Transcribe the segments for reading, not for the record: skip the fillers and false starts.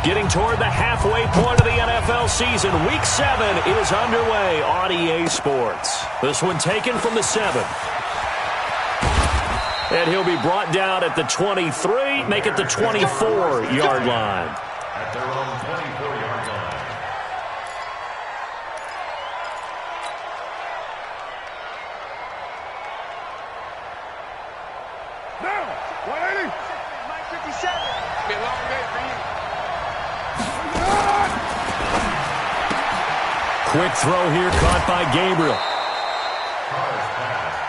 Getting toward the halfway point of the NFL season. Week 7 is underway on EA Sports. This one taken from the 7. And he'll be brought down at the 23, make it the 24-yard line. At their own 24-yard line. Now, 180. Mike 57. Be a long day for you. Quick throw here, caught by Gabriel.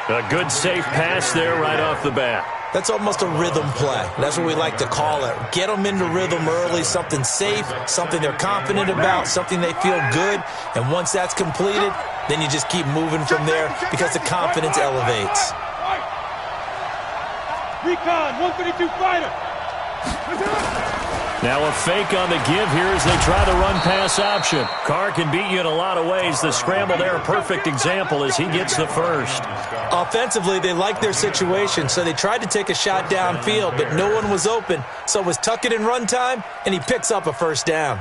A good safe pass there right off the bat. That's almost a rhythm play. That's what we like to call it. Get them into rhythm early, something safe, something they're confident about, something they feel good. And once that's completed, then you just keep moving from there because the confidence elevates. Recon, 152 fighter. Now a fake on the give here as they try the run-pass option. Carr can beat you in a lot of ways. The scramble there, a perfect example as he gets the first. Offensively, they like their situation, so they tried to take a shot downfield, but no one was open. So it was tuck it in run time, and he picks up a first down.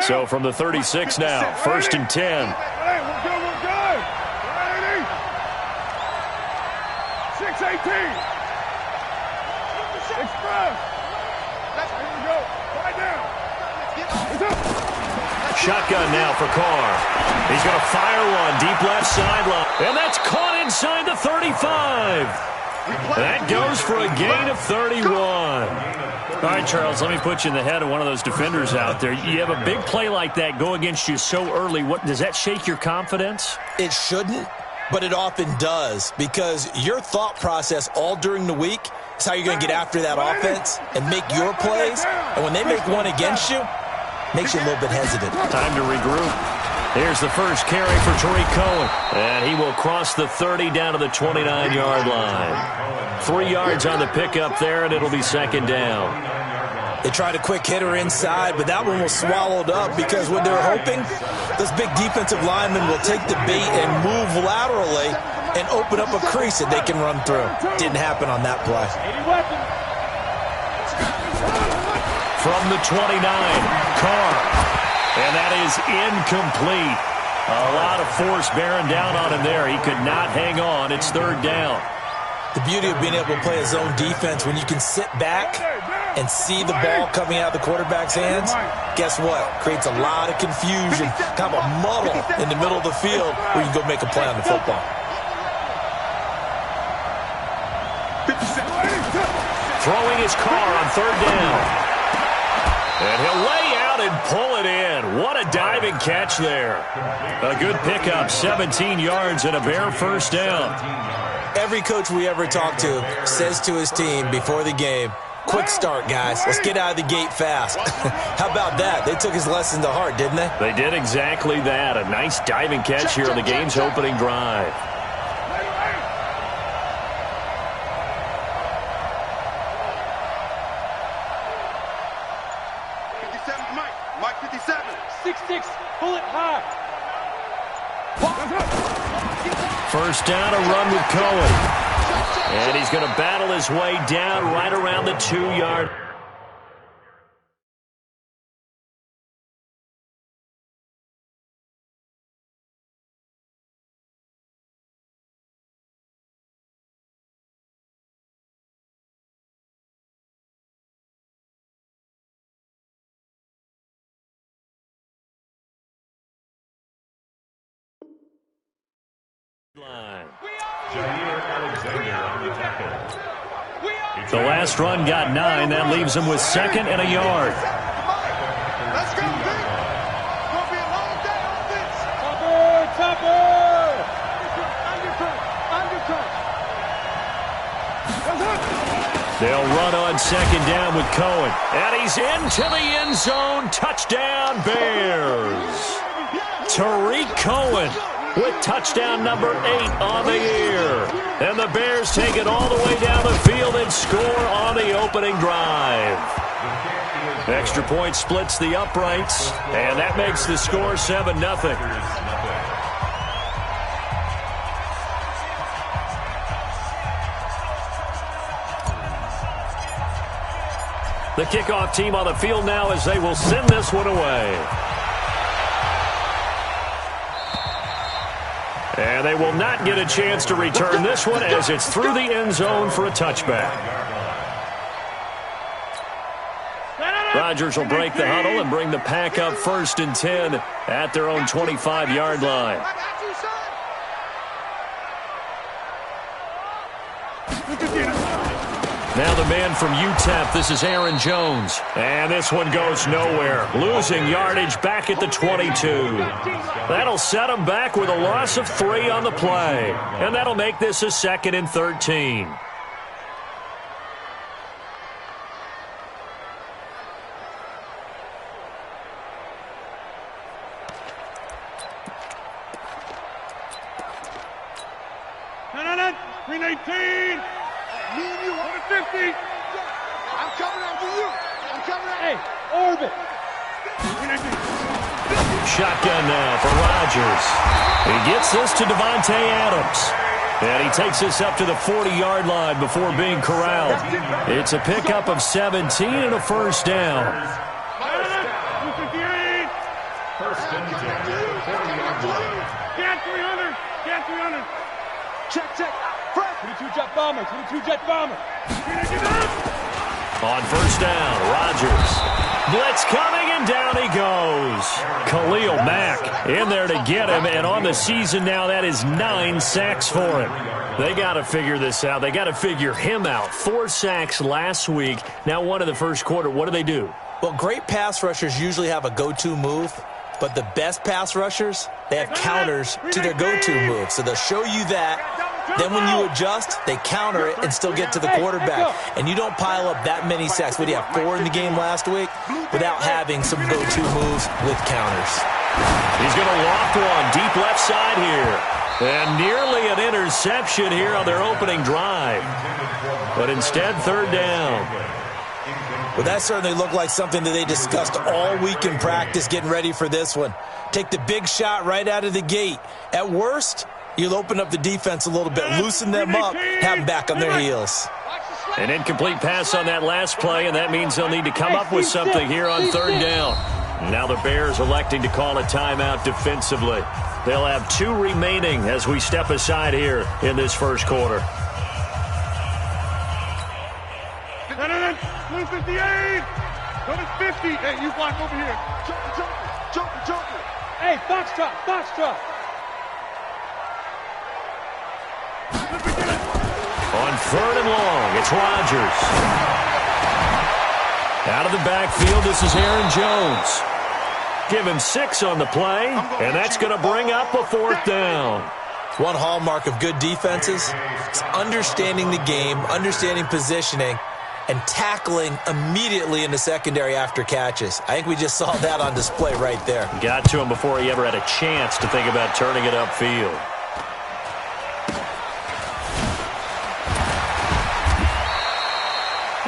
So from the 36 now, 1st and 10. Hey, we're good, we're good. 618. Express. Here we go. Right down. Shotgun now for Carr. He's going to fire one deep left sideline. And that's caught inside the 35. That goes for a gain of 31. All right, Charles, let me put you in the head of one of those defenders out there. You have a big play like that go against you so early. What does that shake your confidence? It shouldn't, but it often does because your thought process all during the week is how you're going to get after that offense and make your plays. And when they make one against you, makes you a little bit hesitant. Time to regroup. Here's the first carry for Tariq Cohen. And he will cross the 30 down to the 29-yard line. 3 yards on the pickup there, and it'll be 2nd down. They tried a quick hitter inside, but that one was swallowed up because what they're hoping, those big defensive linemen will take the bait and move laterally and open up a crease that they can run through. Didn't happen on that play. From the 29, Carr. And that is incomplete. A lot of force bearing down on him there. He could not hang on. It's 3rd down. The beauty of being able to play a zone defense when you can sit back and see the ball coming out of the quarterback's hands, guess what? Creates a lot of confusion, kind of a muddle in the middle of the field where you can go make a play on the football. Throwing his Carr on 3rd down. And he'll lay out and pull it in. What a diving catch there. A good pickup, 17 yards and a bare first down. Every coach we ever talk to says to his team before the game, quick start, guys. Let's get out of the gate fast. How about that? They took his lesson to heart, didn't they? They did exactly that. A nice diving catch here on the game's opening drive. Mike 57. 6'6", pull it high. First down, a run with Cohen. And he's going to battle his way down right around the 2-yard. The last run got 9. That leaves him with 2nd and a yard. Let's go, Vic. Gonna be a long day on this. Topper. Undercut. They'll run on 2nd down with Cohen. And he's into the end zone. Touchdown, Bears. Tariq Cohen with touchdown number 8 on the year. And the Bears take it all the way down the field and score on the opening drive. Extra point splits the uprights, and that makes the score 7-0. The kickoff team on the field now as they will send this one away. And they will not get a chance to return this one as it's through the end zone for a touchback. Rodgers will break the huddle and bring the pack up 1st and 10 at their own 25-yard line. Now the man from UTEP, this is Aaron Jones. And this one goes nowhere. Losing yardage back at the 22. That'll set him back with a loss of 3 on the play. And that'll make this a 2nd and 13. No. 319. Me and you, 150. I'm coming after you. I'm coming after you. Hey, orbit. 319. Shotgun now for Rodgers. He gets this to Devontae Adams. And he takes this up to the 40-yard line before being corralled. It's a pickup of 17 and a 1st down. 258. 1st and 10. 40-yard line. Get 300. Get 300. Check. 22 jet bomber. 22 jet bomber. On 1st down, Rodgers. Blitz coming, and down he goes. Khalil Mack in there to get him, and on the season now, that is 9 sacks for him. They got to figure this out. They got to figure him out. 4 sacks last week. Now 1 in the 1st quarter. What do? Well, great pass rushers usually have a go-to move, but the best pass rushers, they have counters to their go-to move. So they'll show you that. Then when you adjust, they counter it and still get to the quarterback. And you don't pile up that many sacks. What do you have, 4 in the game last week? Without having some go-to moves with counters. He's going to loft one deep left side here. And nearly an interception here on their opening drive. But instead, 3rd down. Well, that certainly looked like something that they discussed all week in practice getting ready for this one. Take the big shot right out of the gate. At worst, you'll open up the defense a little bit, loosen them up, have them back on their heels. An incomplete pass on that last play, and that means they'll need to come up with something here on 3rd down. Now the Bears electing to call a timeout defensively. They'll have 2 remaining as we step aside here in this 1st quarter. 258. 250. Hey, you block over here. Joker. Hey, box truck. On 3rd and long, it's Rodgers. Out of the backfield, this is Aaron Jones. Give him 6 on the play, and that's going to bring up a 4th down. One hallmark of good defenses is understanding the game, understanding positioning, and tackling immediately in the secondary after catches. I think we just saw that on display right there. Got to him before he ever had a chance to think about turning it upfield.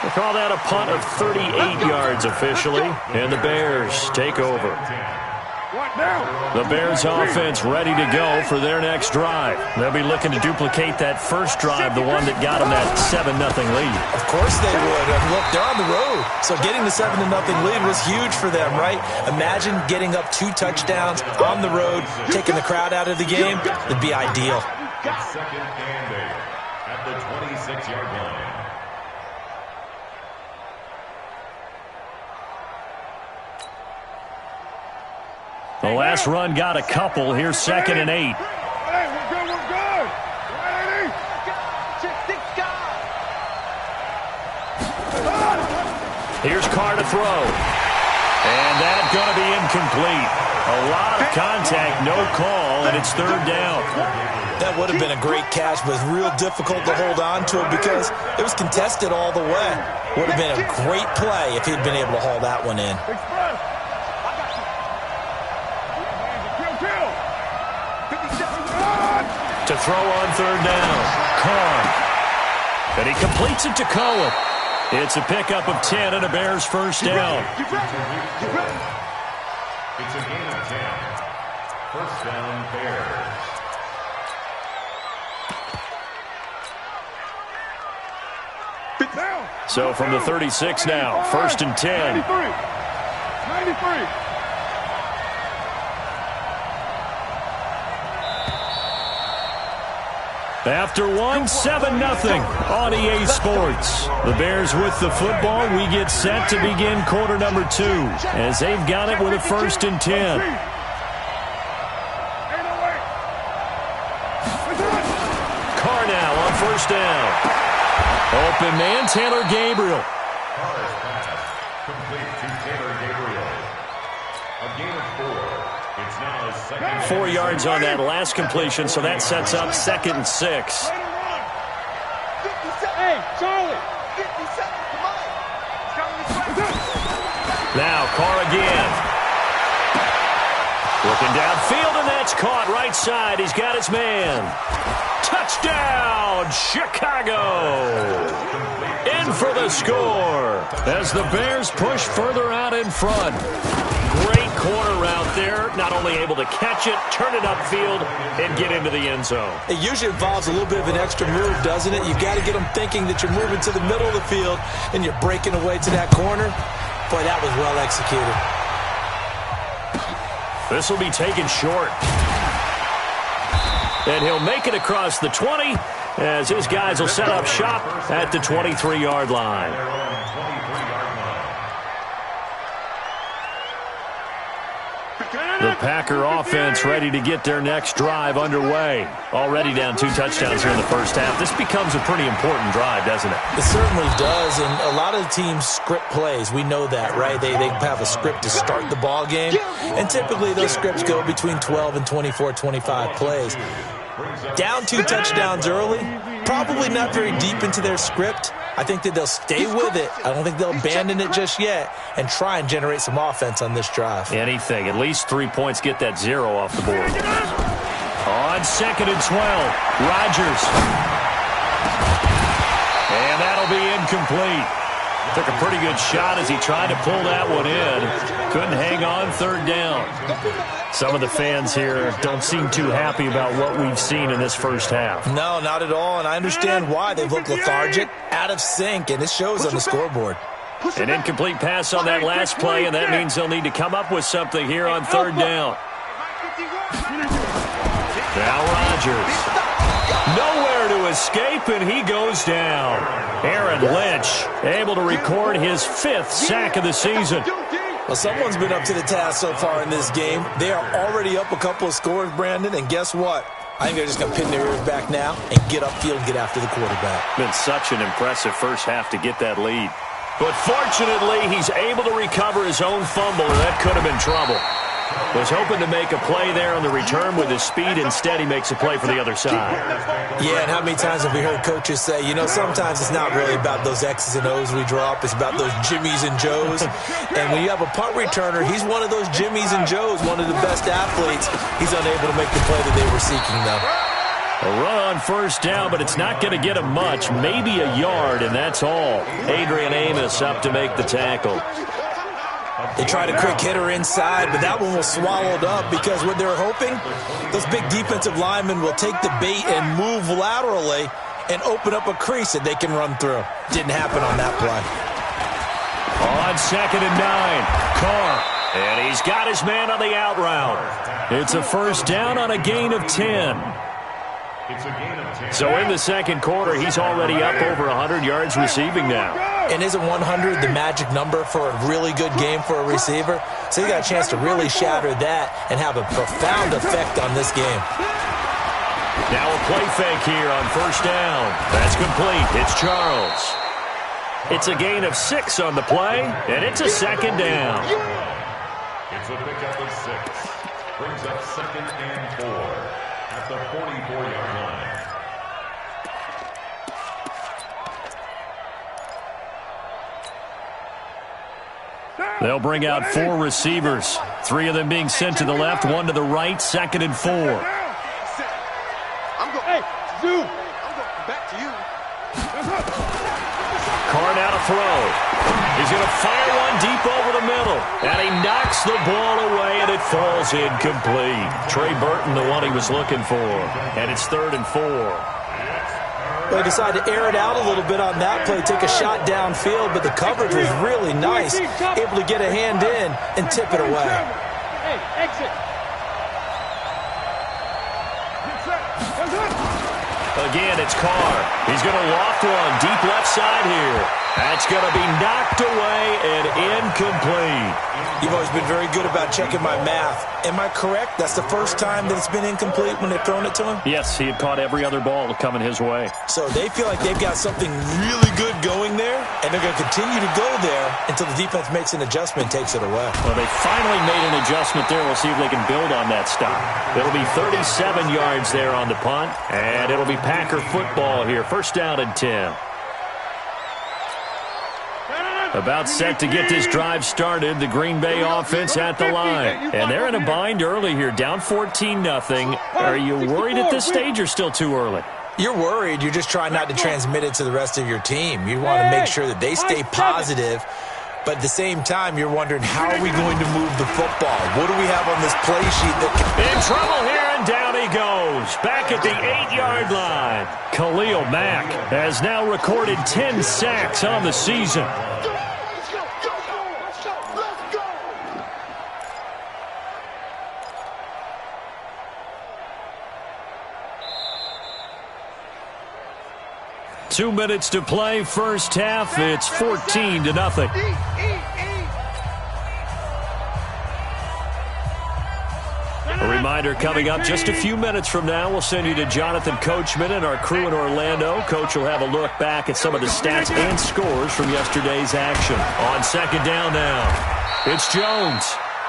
We'll call that a punt of 38 yards officially, and the Bears take over. The Bears offense ready to go for their next drive. They'll be looking to duplicate that first drive, the one that got them that 7-0 lead. Of course they would. Look, they're on the road, so getting the 7-0 lead was huge for them, right? Imagine getting up 2 touchdowns on the road, taking the crowd out of the game. It'd be ideal. 2nd and 8 at the 26-yard line. The last run got a couple. Here's 2nd and 8. Hey, we're good. Here's Carr to throw. And that's going to be incomplete. A lot of contact, no call, and it's 3rd down. That would have been a great catch, but real difficult to hold on to it because it was contested all the way. Would have been a great play if he'd been able to haul that one in. To throw on 3rd down. Carr. And he completes it to Cohen. It's a pickup of 10 and a Bears 1st down. It's a gain of 10. 1st down, Bears. So from the 36 now, 1st and 10. 93. After one, 7-0 on EA Sports. The Bears with the football. We get set to begin quarter number 2 as they've got it with a 1st and 10. Carr now on 1st down. Open man, Taylor Gabriel. Carr's pass complete to Taylor Gabriel. A gain of 4. It's now a second. 4 yards on that last completion, so that sets up 2nd and 6. Hey, Charlie. 57, come on. Now Carr again. Looking downfield, and that's caught right side. He's got his man. Touchdown, Chicago. In for the score as the Bears push further out in front. Great corner route there. Not only able to catch it, turn it upfield, and get into the end zone. It usually involves a little bit of an extra move, doesn't it? You've got to get them thinking that you're moving to the middle of the field and you're breaking away to that corner. Boy, that was well executed. This will be taken short. And he'll make it across the 20 as his guys will set up shop at the 23-yard line. The Packer offense ready to get their next drive underway. Already down 2 touchdowns here in the first half. This becomes a pretty important drive, doesn't it? It certainly does, and a lot of the teams script plays. We know that, right? They have a script to start the ball game, and typically those scripts go between 12 and 24, 25 plays. Down 2 touchdowns early, probably not very deep into their script. I think that they'll stay with it. I don't think they'll abandon it just yet and try and generate some offense on this drive. Anything. At least 3 points get that 0 off the board. On 2nd and 12, Rodgers. And that'll be incomplete. Took a pretty good shot as he tried to pull that one in. Couldn't hang on 3rd down. Some of the fans here don't seem too happy about what we've seen in this first half. No, not at all, and I understand why. They've looked lethargic, out of sync, and it shows on the scoreboard. An incomplete pass on that last play, and that means they'll need to come up with something here on 3rd down. Now Rodgers. Nowhere to escape, and he goes down. Aaron Lynch able to record his 5th sack of the season. Well, someone's been up to the task so far in this game. They are already up a couple of scores, Brandon, and guess what? I think they're just going to pin their ears back now and get upfield and get after the quarterback. Been such an impressive first half to get that lead. But fortunately, he's able to recover his own fumble, or that could have been trouble. Was hoping to make a play there on the return with his speed. Instead, he makes a play for the other side. Yeah, and how many times have we heard coaches say, you know, sometimes it's not really about those X's and O's we draw up. It's about those Jimmies and Joes. And when you have a punt returner, he's one of those Jimmies and Joes, one of the best athletes. He's unable to make the play that they were seeking, though. A run on 1st down, but it's not going to get him much. Maybe a yard, and that's all. Adrian Amos up to make the tackle. They tried a quick hitter inside, but that one was swallowed up because what they were hoping, those big defensive linemen will take the bait and move laterally and open up a crease that they can run through. Didn't happen on that play. On 2nd and 9, Carr. And he's got his man on the out route. It's a 1st down on a gain of 10. So in the 2nd quarter, he's already up over 100 yards receiving now. And isn't 100 the magic number for a really good game for a receiver? So he got a chance to really shatter that and have a profound effect on this game. Now a play fake here on 1st down. That's complete. It's Charles. It's a gain of 6 on the play, and it's a 2nd down. It's a pickup of 6. Brings up 2nd and 4 at the 44-yard line. They'll bring out 4 receivers. 3 of them being sent to the left, 1 to the right, 2nd and 4. I'm going. Hey, Zoo. I'm going back to you. Carr now to throw. He's going to fire one deep over the middle. And he knocks the ball away, and it falls incomplete. Trey Burton, the one he was looking for. And it's 3rd and 4. They decided to air it out a little bit on that play, take a shot downfield, but the coverage was really nice, able to get a hand in and tip it away. Hey, exit. Again, it's Carr. He's going to loft one deep left side here. That's going to be knocked away and incomplete. You've always been very good about checking my math. Am I correct? That's the first time that it's been incomplete when they've thrown it to him? Yes, he had caught every other ball coming his way. So they feel like they've got something really good going there, and they're going to continue to go there until the defense makes an adjustment and takes it away. Well, they finally made an adjustment there. We'll see if they can build on that stop. It'll be 37 yards there on the punt, and it'll be Packer football here. First down and 10. About set to get this drive started, the Green Bay offense at the line. And they're in a bind early here, down 14-0. Are you worried at this stage or still too early? You're worried. You're just trying not to transmit it to the rest of your team. You want to make sure that they stay positive, but at the same time, you're wondering, how are we going to move the football? What do we have on this play sheet? In trouble here, and down he goes. Back at the 8-yard line. Khalil Mack has now recorded 10 sacks on the season. 2 minutes to play, first half. It's 14-0. A reminder coming up just a few minutes from now. We'll send you to Jonathan Coachman and our crew in Orlando. Coach will have a look back at some of the stats and scores from yesterday's action. On second down now, it's Jones.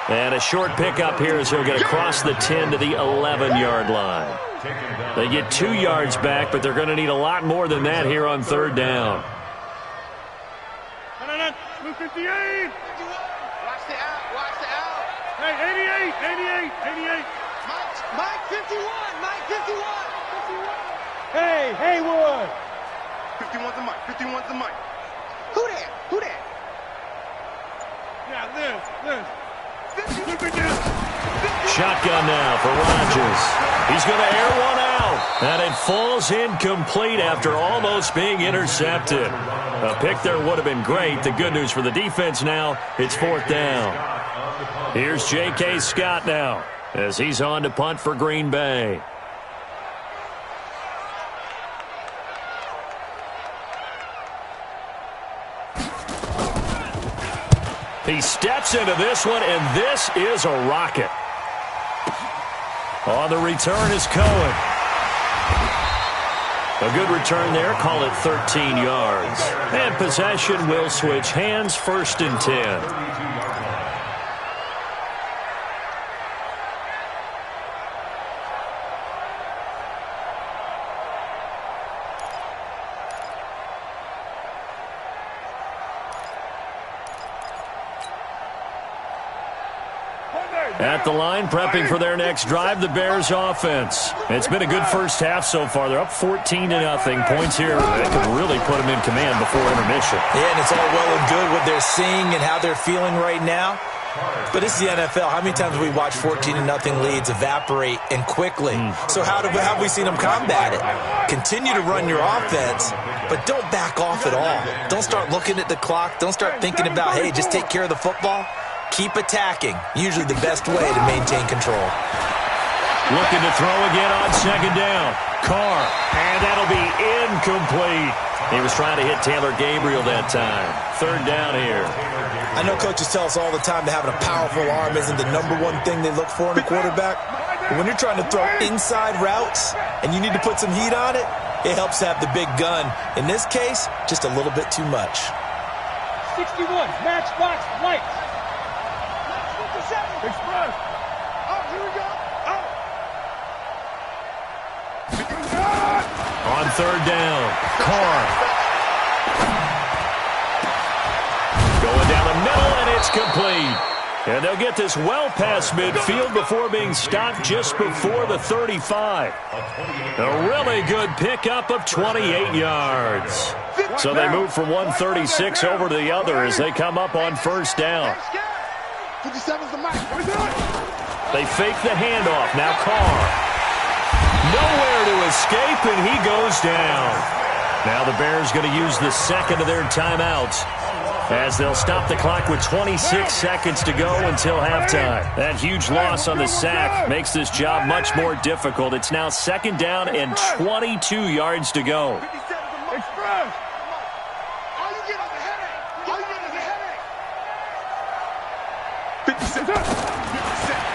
And a short pickup here as he'll get across the 10 to the 11-yard line. They get 2 yards back, but they're going to need a lot more than that here on third down. Blue 58. Watch the out. Watch the out. Hey, 88. Mike 51. Mike 51. Hey, Haywood. 51's the Mike. 51's the Mike. Who that? Who that? Yeah, Liz. Shotgun now for Rodgers. He's going to air one out. And it falls incomplete after almost being intercepted. A pick there would have been great. The good news for the defense now, it's fourth down. Here's J.K. Scott now as he's on to punt for Green Bay. He steps into this one, and this is a rocket. On the return is Cohen. A good return there. Call it 13 yards. And possession will switch hands, first and 10. At the line, prepping for their next drive, the Bears offense. It's been a good first half so far. They're up 14-0. Points here that could really put them in command before intermission. Yeah, and it's all well and good what they're seeing and how they're feeling right now. But this is the NFL. How many times have we watched 14-0 leads evaporate and quickly? So how have we seen them combat it? Continue to run your offense, but don't back off at all. Don't start looking at the clock. Don't start thinking about, hey, just take care of the football. Keep attacking. Usually the best way to maintain control. Looking to throw again on second down. Carr, and that'll be incomplete. He was trying to hit Taylor Gabriel that time. Third down here. I know coaches tell us all the time that having a powerful arm isn't the number one thing they look for in a quarterback. But when you're trying to throw inside routes and you need to put some heat on it, it helps to have the big gun. In this case, just a little bit too much. 61, matchbox lights. Express. Oh, here we go. Oh. On third down, Carr. Going down the middle, and it's complete. And they'll get this well past midfield before being stopped just before the 35. A really good pickup of 28 yards. So they move from 136 over to the other as they come up on first down. 57's the mic. They fake the handoff. Now Carr. Nowhere to escape, and he goes down. Now the Bears going to use the second of their timeouts, as they'll stop the clock with 26 seconds to go until halftime. That huge loss on the sack makes this job much more difficult. It's now second down and 22 yards to go.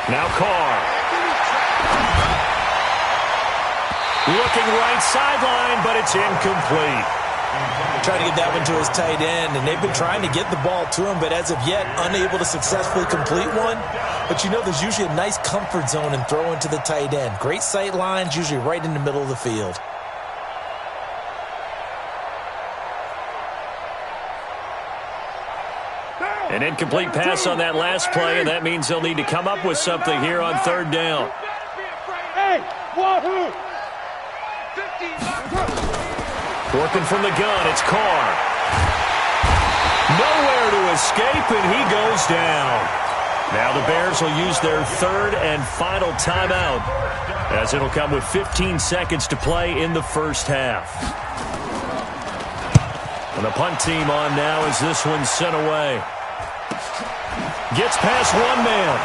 Now Carr. Looking right sideline, but it's incomplete. Trying to get that one to his tight end, and they've been trying to get the ball to him, but as of yet, unable to successfully complete one. But you know, there's usually a nice comfort zone in throwing to the tight end. Great sight lines, usually right in the middle of the field. An incomplete pass on that last play, and that means they'll need to come up with something here on third down. Hey, wahoo! Working from the gun, it's Carr. Nowhere to escape, and he goes down. Now the Bears will use their third and final timeout, as it'll come with 15 seconds to play in the first half. And the punt team on now as this one's sent away. Gets past one man.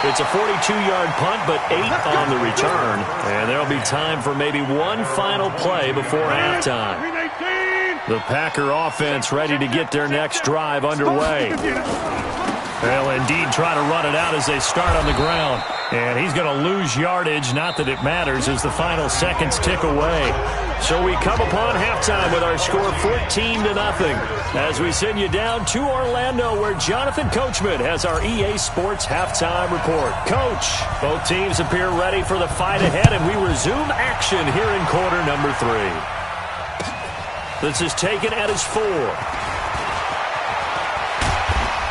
It's a 42-yard punt, but 8 on the return. And there'll be time for maybe one final play before halftime. The Packer offense ready to get their next drive underway. They'll indeed try to run it out as they start on the ground. And he's going to lose yardage, not that it matters, as the final seconds tick away. So we come upon halftime with our score 14-0 as we send you down to Orlando, where Jonathan Coachman has our EA Sports halftime report. Coach, both teams appear ready for the fight ahead, and we resume action here in quarter number 3. This is taken at his 4.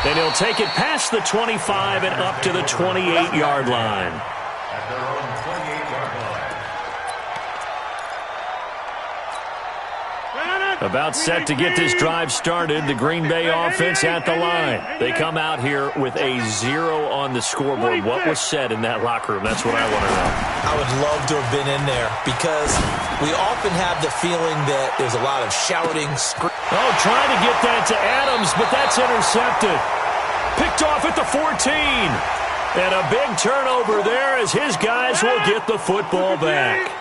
And he'll take it past the 25 and up to the 28-yard line. At their own 28-yard line. About set to get this drive started, the Green Bay offense at the line. They come out here with a 0 on the scoreboard. What was said in that locker room? That's what I want to know. I would love to have been in there, because we often have the feeling that there's a lot of shouting, screaming. Oh, trying to get that to Adams, but that's intercepted. Picked off at the 14. And a big turnover there as his guys will get the football back.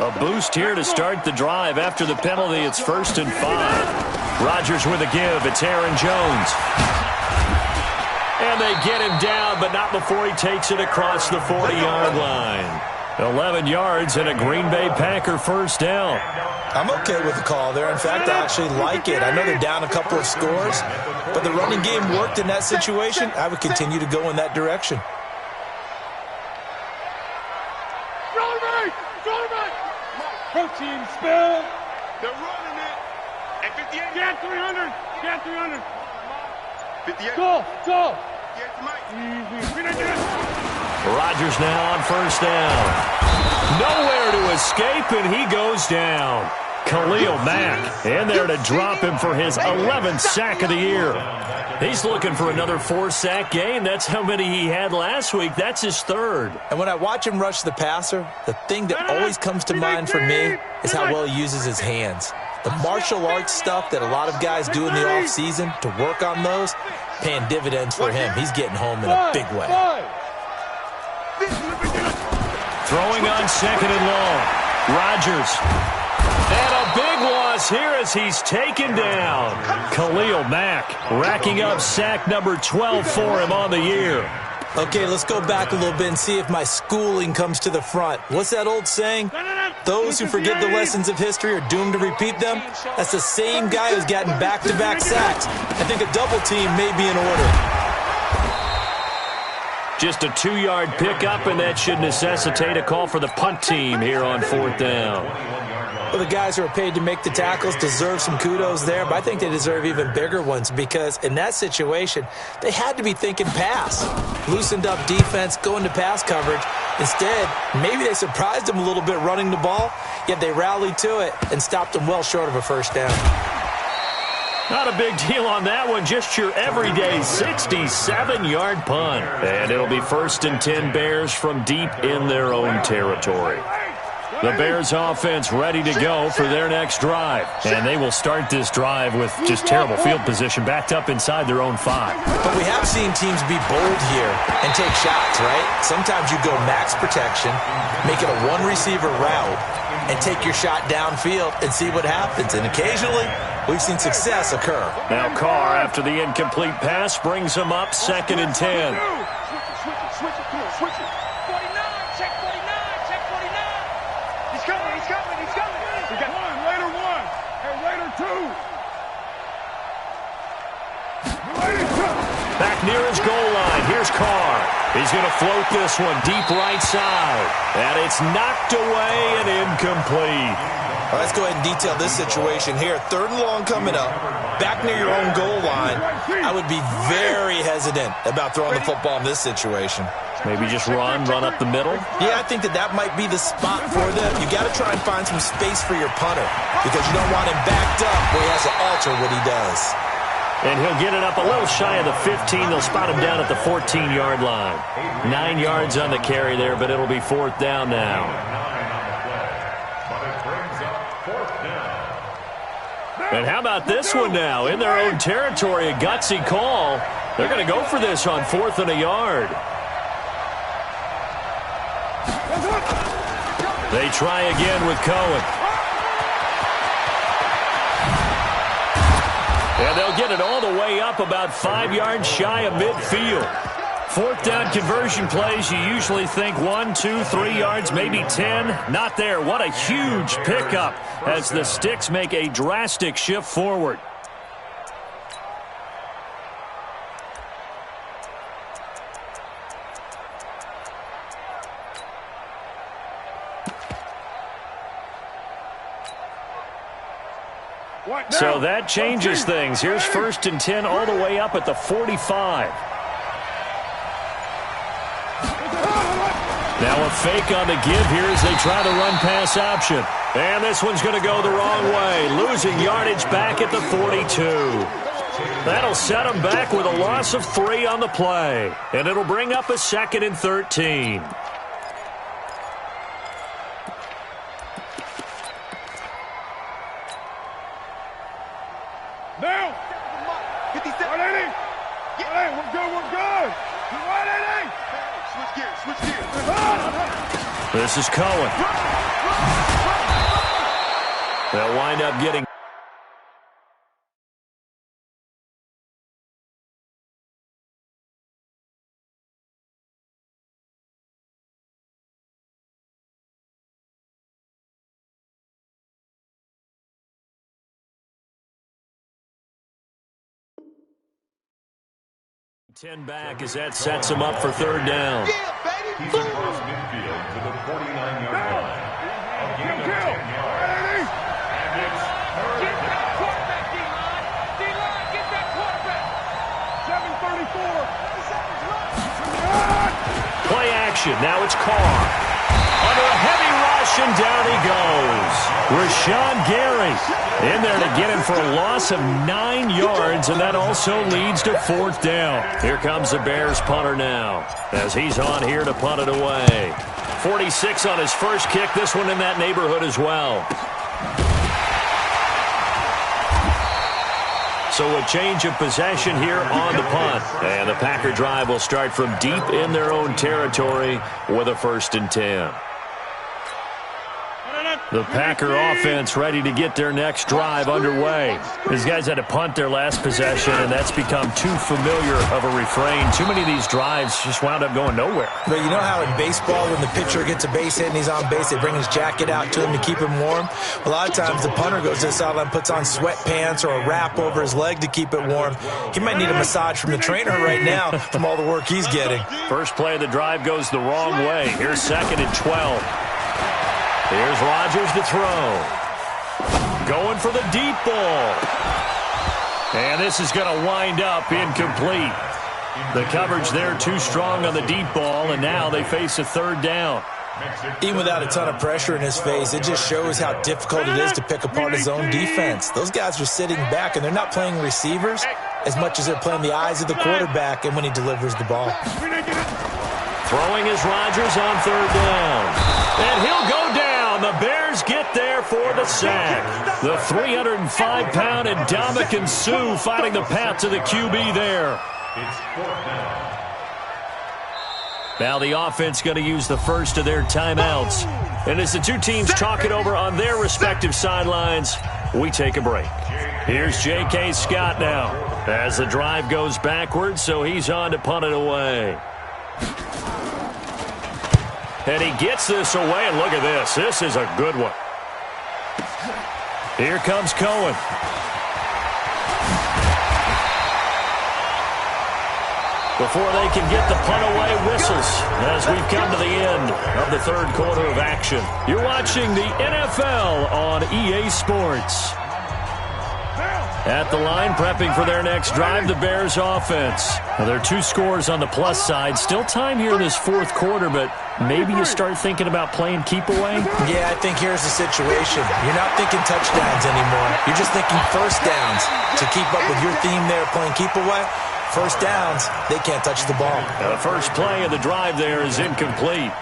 A boost here to start the drive after the penalty. It's 1st and 5. Rodgers with a give. It's Aaron Jones. And they get him down, but not before he takes it across the 40-yard line. 11 yards and a Green Bay Packer first down. I'm okay with the call there. In fact, I actually like it. I know they're down a couple of scores, but the running game worked in that situation. I would continue to go in that direction. Protein spill. They're running it. At 58. Get 300. Get 300. 58. Go. Go. Yes, Mike. Easy. Rodgers now on first down. Nowhere to escape, and he goes down. Khalil Mack in there to drop him for his 11th sack of the year. He's looking for another 4-sack game. That's how many he had last week. That's his 3rd. And when I watch him rush the passer, the thing that always comes to mind for me is how well he uses his hands. The martial arts stuff that a lot of guys do in the offseason to work on those, paying dividends for him. He's getting home in a big way. Throwing on 2nd and long. Rodgers. And a big loss here as he's taken down. Khalil Mack racking up sack number 12 for him on the year. Okay, let's go back a little bit and see if my schooling comes to the front. What's that old saying? Those who forget the lessons of history are doomed to repeat them. That's the same guy who's gotten back-to-back sacks. I think a double team may be in order. Just a 2-yard pickup, and that should necessitate a call for the punt team here on 4th down. Well, the guys who are paid to make the tackles deserve some kudos there, but I think they deserve even bigger ones, because in that situation, they had to be thinking pass. Loosened up defense, going to pass coverage. Instead, maybe they surprised them a little bit running the ball, yet they rallied to it and stopped them well short of a first down. Not a big deal on that one. Just your everyday 67-yard punt. And it'll be 1st and 10 Bears from deep in their own territory. The Bears offense ready to go for their next drive. And they will start this drive with just terrible field position, backed up inside their own 5. But we have seen teams be bold here and take shots, right? Sometimes you go max protection, make it a one-receiver route, and take your shot downfield and see what happens. And occasionally, we've seen success occur. Now Carr, after the incomplete pass, brings him up 2nd and 10. Switch it, come on, switch it. 49, check 49. He's coming. We got one, Raider 2. Back near his goal line. Here's Carr. He's going to float this one deep right side. And it's knocked away and incomplete. All right, let's go ahead and detail this situation here. 3rd and long coming up. Back near your own goal line. I would be very hesitant about throwing the football in this situation. Maybe just run up the middle. Yeah, I think that might be the spot for them. You got to try and find some space for your punter because you don't want him backed up where he has to alter what he does. And he'll get it up a little shy of the 15. They'll spot him down at the 14-yard line. 9 yards on the carry there, but it'll be 4th down now. And how about this one now? In their own territory, a gutsy call. They're going to go for this on 4th and a yard. They try again with Cohen. And they'll get it all the way up about 5 yards shy of midfield. 4th down conversion plays, you usually think 1, 2, 3 yards, maybe 10. Not there. What a huge pickup as the Sticks make a drastic shift forward. So that changes things. Here's 1st and 10 all the way up at the 45. Now a fake on the give here as they try the run-pass option. And this one's going to go the wrong way, losing yardage back at the 42. That'll set them back with a loss of 3 on the play. And it'll bring up a 2nd and 13. Now! 57. 180! Hey, we're good! 180! Switch gears. This is Cohen. They'll wind up getting... Ten back as that sets him up for 3rd down. He's across midfield to the 49-yard line. A gain of 10 yards. And it's 3rd Get that down. quarterback, D-line! D-line, get that quarterback! 7:34. Play action. Now it's Carr. Under a heavy rush, and down he goes. Rashawn Gary in there to get him for a loss of 9 yards, and that also leads to 4th down. Here comes the Bears punter now as he's on here to punt it away. 46 on his first kick. This one in that neighborhood as well. So a change of possession here on the punt. And the Packer drive will start from deep in their own territory with a 1st and 10. The Packer offense ready to get their next drive underway. These guys had to punt their last possession, and that's become too familiar of a refrain. Too many of these drives just wound up going nowhere. But you know how in baseball, when the pitcher gets a base hit and he's on base, they bring his jacket out to him to keep him warm? A lot of times the punter goes to the sideline, puts on sweatpants or a wrap over his leg to keep it warm. He might need a massage from the trainer right now from all the work he's getting. First play of the drive goes the wrong way. Here's 2nd and 12. Here's Rodgers to throw. Going for the deep ball. And this is going to wind up incomplete. The coverage there too strong on the deep ball, and now they face a 3rd down. Even without a ton of pressure in his face, it just shows how difficult it is to pick apart his own defense. Those guys are sitting back, and they're not playing receivers as much as they're playing the eyes of the quarterback and when he delivers the ball. Throwing is Rodgers on 3rd down. And he'll go down and the Bears get there for the sack. The 305-pound Ndamukong Suh fighting the path to the QB there. It's 4th down. Now the offense going to use the first of their timeouts. And as the two teams talk it over on their respective sidelines, we take a break. Here's J.K. Scott now as the drive goes backwards, so he's on to punt it away. And he gets this away, and look at this. This is a good one. Here comes Cohen. Before they can get the punt away, whistles as we've come to the end of the third quarter of action. You're watching the NFL on EA Sports. At the line, prepping for their next drive, the Bears offense. Now, there are 2 scores on the plus side. Still time here in this fourth quarter, but maybe you start thinking about playing keep away? Yeah, I think here's the situation. You're not thinking touchdowns anymore. You're just thinking first downs. To keep up with your theme there, playing keep away, first downs, they can't touch the ball. Now, the first play of the drive there is incomplete.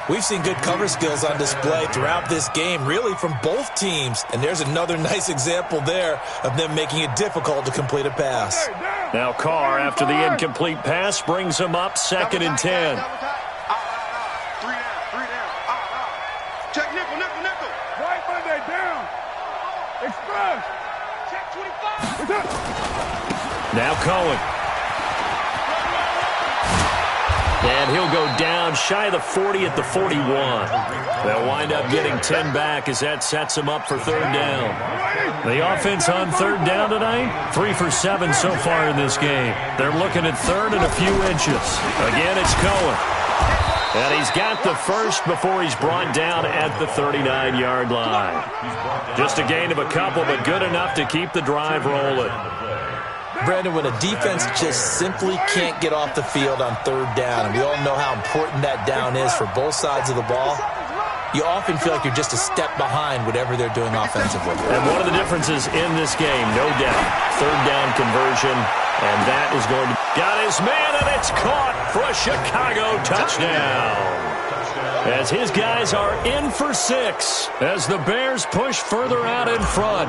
We've seen good cover skills on display throughout this game, really from both teams. And there's another nice example there of them making it difficult to complete a pass. Now Carr, after the incomplete pass, brings him up 2nd and 10. 3 down. Check nickel. Right Monday down. Express. Check 25. Now Cohen. And he'll go down shy of the 40 at the 41. They'll wind up getting 10 back as that sets them up for 3rd down. The offense on 3rd down tonight, 3 for 7 so far in this game. They're looking at 3rd and a few inches. Again, it's Cohen. And he's got the first before he's brought down at the 39-yard line. Just a gain of a couple, but good enough to keep the drive rolling. Brandon, when a defense just simply can't get off the field on 3rd down, and we all know how important that down is for both sides of the ball, you often feel like you're just a step behind whatever they're doing offensively. And one of the differences in this game, no doubt, 3rd down conversion, and that is going to... Got his man, and it's caught for a Chicago touchdown. As his guys are in for 6, as the Bears push further out in front.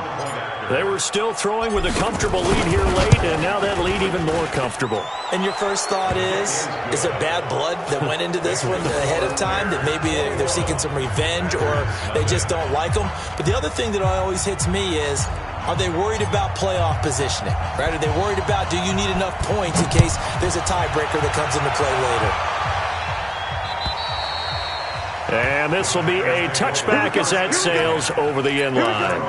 They were still throwing with a comfortable lead here late, and now that lead even more comfortable. And your first thought is it bad blood that went into this one ahead of time, that maybe they're seeking some revenge or they just don't like them? But the other thing that always hits me is, are they worried about playoff positioning? Right? Are they worried about, do you need enough points in case there's a tiebreaker that comes into play later? And this will be a touchback as that sails over the end line.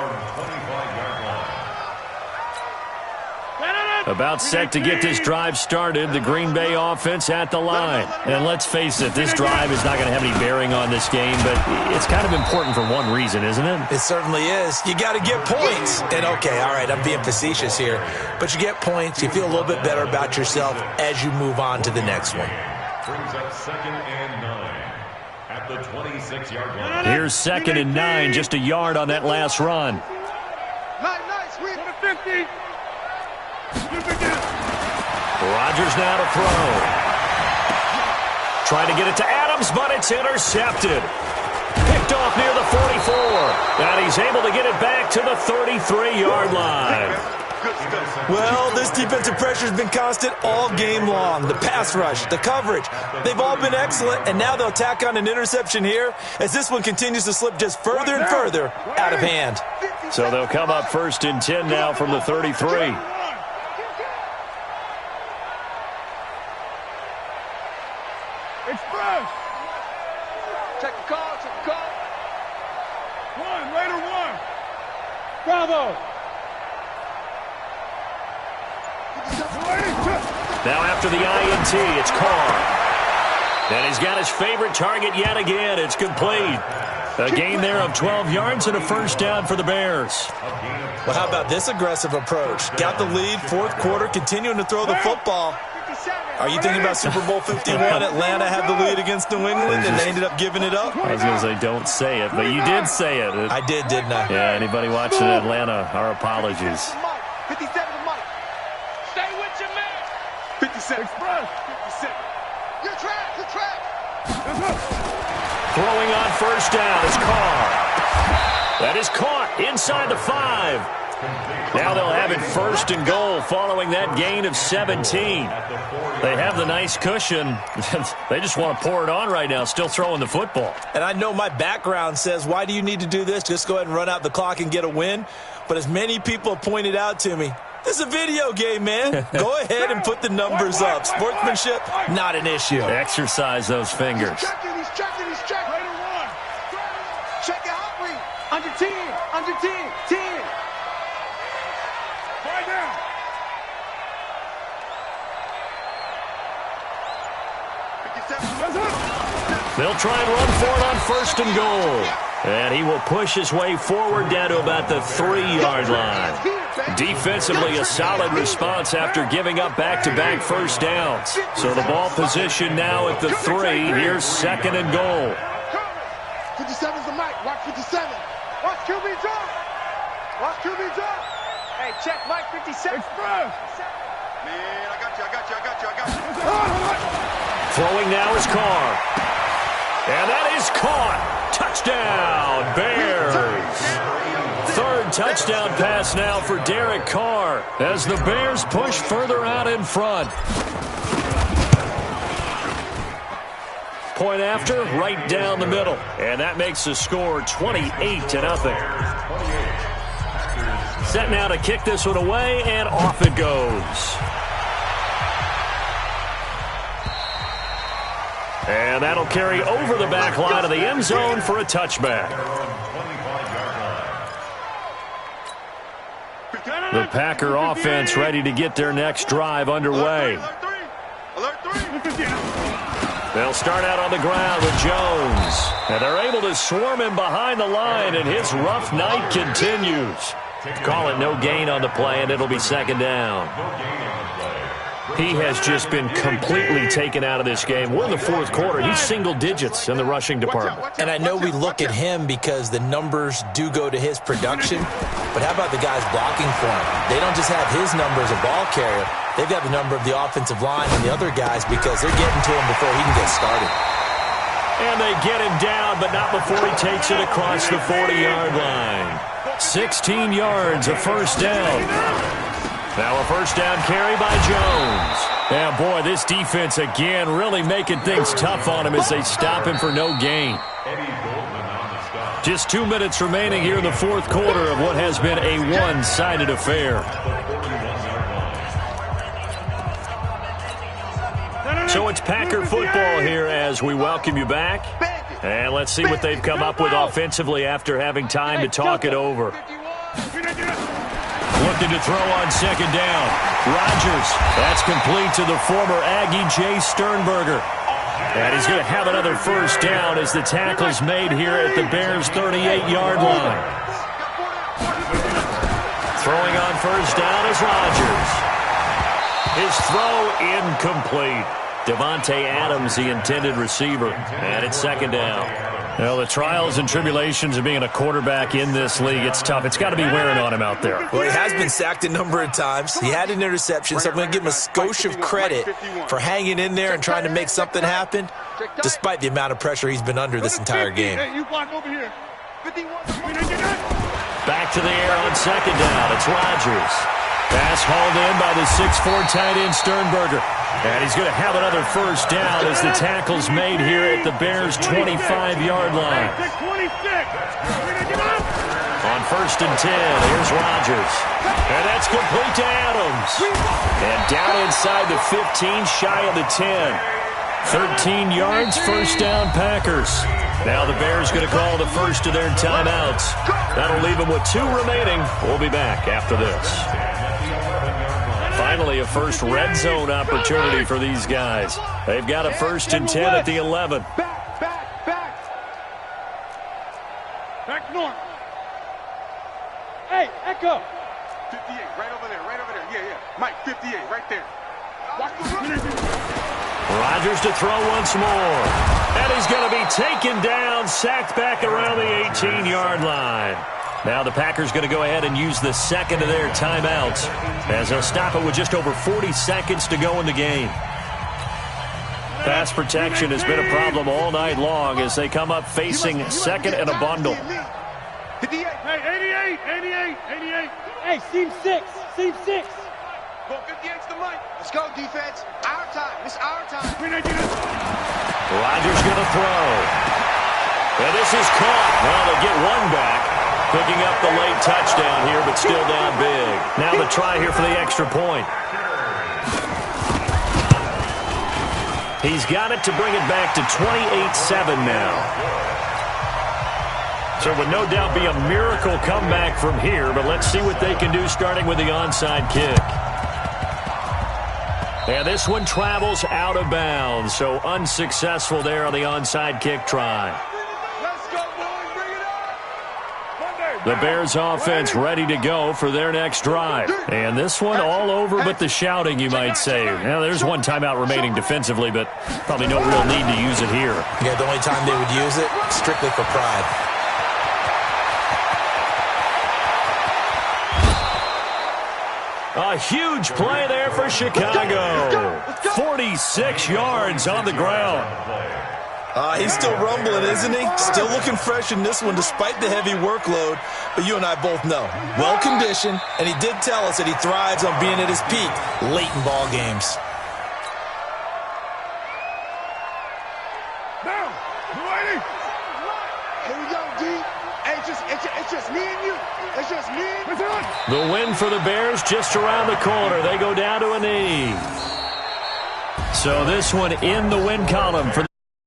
About set to get this drive started, the Green Bay offense at the line. And let's face it, this drive is not going to have any bearing on this game, but it's kind of important for one reason, isn't it? It certainly is. You got to get points. And okay, all right, I'm being facetious here, but you get points, you feel a little bit better about yourself as you move on to the next one. Brings up 2nd and 9 at the 26-yard line. Here's 2nd and 9, just a yard on that last run. Nice. We 50. Rodgers now to throw. Trying to get it to Adams, but it's intercepted. Picked off near the 44. And he's able to get it back to the 33-yard line. Well, this defensive pressure has been constant all game long. The pass rush, the coverage, they've all been excellent, and now they'll tack on an interception here as this one continues to slip just further and further out of hand. So they'll come up 1st and 10 now from the 33. Express. check the call. Raider 1. Bravo. Now after the INT, it's Carr. And he's got his favorite target yet again. It's complete. A gain there of 12 yards and a first down for the Bears. Well, how about this aggressive approach? Got the lead, 4th quarter, continuing to throw the football. Are you thinking about Super Bowl 51? Atlanta had the lead against New England, and they ended up giving it up? I was going to say, don't say it, but you did say it. I did, didn't I? Yeah, anybody watching Atlanta, our apologies. 57 to Mike. Stay with your man. 57. Express. 57. You're trapped. Throwing on first down is Carr. That is caught inside the 5. Now they'll have it 1st and goal following that gain of 17. They have the nice cushion. They just want to pour it on right now, still throwing the football. And I know my background says, why do you need to do this? Just go ahead and run out the clock and get a win. But as many people pointed out to me, this is a video game, man. Go ahead and put the numbers up. Sportsmanship, not an issue. Exercise those fingers. He's checking. Check your heart rate. Under 10. 10. Right now. They'll try and run for it on 1st and goal. And he will push his way forward down to about the 3-yard line. Defensively, a solid response after giving up back-to-back first downs. So the ball position now at the 3. Here's 2nd and goal. 57's the mic. Watch 57. Watch QB drop. Hey, check Mike 57. Man, I got you. Throwing now is Carr. And that is caught. Touchdown, Bears. 3rd touchdown pass now for Derek Carr as the Bears push further out in front. Point after, right down the middle. And that makes the score 28-0. Set now to kick this one away, and off it goes. And that'll carry over the back line of the end zone for a touchback. The Packer offense ready to get their next drive underway. They'll start out on the ground with Jones. And they're able to swarm him behind the line, and his rough night continues. Call it no gain on the play, and it'll be 2nd down. He has just been completely taken out of this game. We're in the 4th quarter. He's single digits in the rushing department. And I know we look at him because the numbers do go to his production, but how about the guys blocking for him? They don't just have his number as a ball carrier. They've got the number of the offensive line and the other guys because they're getting to him before he can get started. And they get him down, but not before he takes it across the 40-yard line. 16 yards, a 1st down. Now a 1st down carry by Jones. And boy, this defense again really making things tough on him as they stop him for no gain. Just 2 minutes remaining here in the 4th quarter of what has been a one-sided affair. So it's Packer football here as we welcome you back. And let's see what they've come up with offensively after having time to talk it over. Looking to throw on 2nd down. Rodgers. That's complete to the former Aggie Jay Sternberger. And he's going to have another 1st down as the tackle's made here at the Bears' 38-yard line. Throwing on 1st down is Rodgers. His throw incomplete. Devontae Adams, the intended receiver. And it's 2nd down. Well, the trials and tribulations of being a quarterback in this league, it's tough. It's got to be wearing on him out there. Well, he has been sacked a number of times. He had an interception, so I'm going to give him a skosh of credit for hanging in there and trying to make something happen, despite the amount of pressure he's been under this entire game. Hey, you block over here. Back to the air on 2nd down. It's Rodgers. Pass hauled in by the 6'4" tight end Sternberger. And he's going to have another 1st down as the tackle's made here at the Bears' 25-yard line. On 1st and 10, here's Rodgers. And that's complete to Adams. And down inside the 15, shy of the 10. 13 yards, 1st down Packers. Now the Bears going to call the first of their timeouts. That'll leave them with 2 remaining. We'll be back after this. Finally, a first red zone opportunity for these guys. They've got a 1st and 10 at the 11. Back north. Hey, Echo. 58, right over there. Yeah. Mike, 58, right there. Watch the Rodgers to throw once more. And he's going to be taken down, sacked back around the 18-yard line. Now the Packers going to go ahead and use the 2nd of their timeouts as they'll stop it with just over 40 seconds to go in the game. Pass protection has been a problem all night long as they come up facing 2nd and a bundle. 58. Hey, 88, 88, 88. Hey, seam 6. Seam 6. Go 58's the mic. Let's go, defense. Our time. It's our time. 319. Rodgers going to throw. And this is caught. Well, they get one back. Picking up the late touchdown here, but still down big. Now the try here for the extra point. He's got it to bring it back to 28-7 now. So it would no doubt be a miracle comeback from here, but let's see what they can do starting with the onside kick. And this one travels out of bounds, so unsuccessful there on the onside kick try. Let's go, boys. Bring it up. The Bears offense ready to go for their next drive. And this one all over but the shouting, you might say. Now, there's one timeout remaining defensively, but probably no real need to use it here. Yeah, the only time they would use it, strictly for pride. A huge play there for Chicago. 46 yards on the ground. He's still rumbling, isn't he? Still looking fresh in this one despite the heavy workload. But you and I both know, well-conditioned, and he did tell us that he thrives on being at his peak late in ball games. Now, righty. Here we go, D. Hey, it's just me and you. It's just me and you. The win for the Bears just around the corner. They go down to a knee. So this one in the win column for